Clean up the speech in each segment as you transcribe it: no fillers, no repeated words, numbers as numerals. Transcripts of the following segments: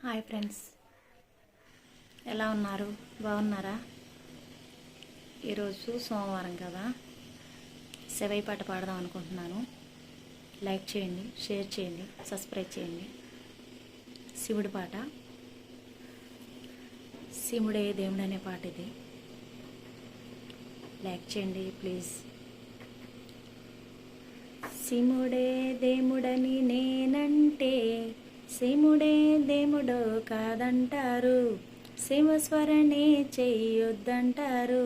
Hi friends, ఎలా ఉన్నారు? బాగున్నారా? ఈరోజు సోమవారం కదా, శివయ్య పాట పాడదాం అనుకుంటున్నాను. లైక్ చేయండి, షేర్ చేయండి, సబ్స్క్రైబ్ చేయండి. శివుడి పాట, శివుడే దేవుడు అనే పాట ఇది. లైక్ చేయండి ప్లీజ్. శివుడే దేవుడని నేనంటే శివుడే దేవుడో కాదంటారు, శివస్వరణే చెయ్యొద్దంటారు.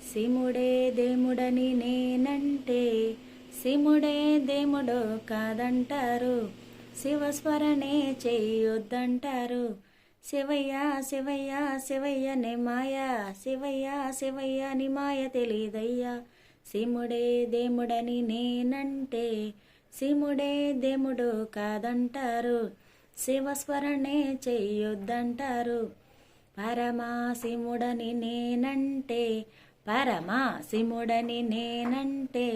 శివుడే దేవుడని నేనంటే శివుడే దేవుడో కాదంటారు, శివస్వరణే చెయ్యొద్దంటారు. శివయ్య శివయ్య శివయ్య నే మాయ, శివయ్య శివయ్య ని మాయ తెలీదయ్యా. శివుడే దేవుడని నేనంటే శివుడే దేవుడు కాదంటారు, శివస్వరణే చెయ్యొద్దంటారు. పరమాశివుడని నేనంటే పరమాశివుడని నేనంటే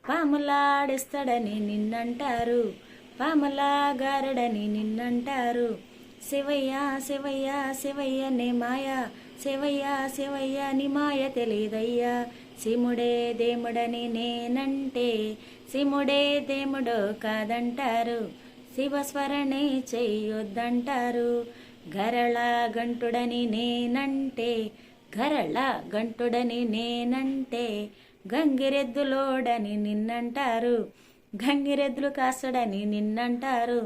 పాములాడిస్తాడని నిన్నంటారు, పాములాగారడని నిన్నంటారు. శివయ్య శివయ్య శివయ్య నే మాయ, శివయ్య శివయ్య ని మాయ తెలీదయ్యా. శివుడే దేవుడని నేనంటే శివుడే దేవుడు కాదంటారు, శివస్వరణే చెయ్యొద్దంటారు. గరళ గంటుడని నేనంటే గరళ గంటుడని నేనంటే గంగిరెద్దులోడని నిన్నంటారు, గంగిరెద్దులు కాసడని నిన్నంటారు.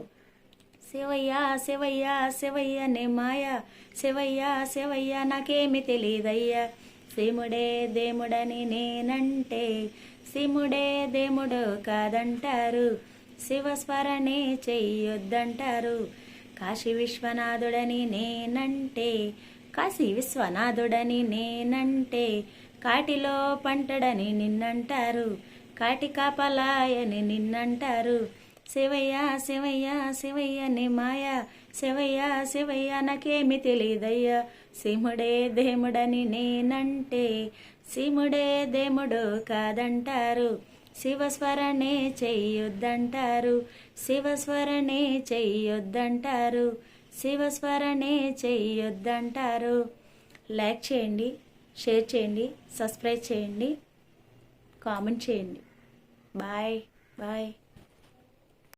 శివయ్య శివయ్య శివయ్య నే మాయ, శివయ్య శివయ్య నాకేమి తెలీదయ్యా. శివుడే దేవుడని నేనంటే శివుడే దేవుడు కాదంటారు, శివస్మరణే చెయ్యొద్దంటారు. కాశీ విశ్వనాథుడని నేనంటే కాశీ విశ్వనాథుడని నేనంటే కాటిలో పంటడని నిన్నంటారు, కాటి కాపలాయని నిన్నంటారు. శివయ్య శివయ్య శివయ్య నే మాయ, శివయ్య శివయ్య నాకేమి తెలీదయ్యా. శివుడే దేవుడని నేనంటే శివుడే దేవుడు కాదంటారు, శివస్మరణే చెయ్యొద్దంటారు, శివస్మరణే చెయ్యొద్దంటారు, శివస్మరణే చెయ్యొద్దంటారు. లైక్ చేయండి, షేర్ చేయండి, సబ్స్క్రైబ్ చేయండి, కామెంట్ చేయండి. Bye bye.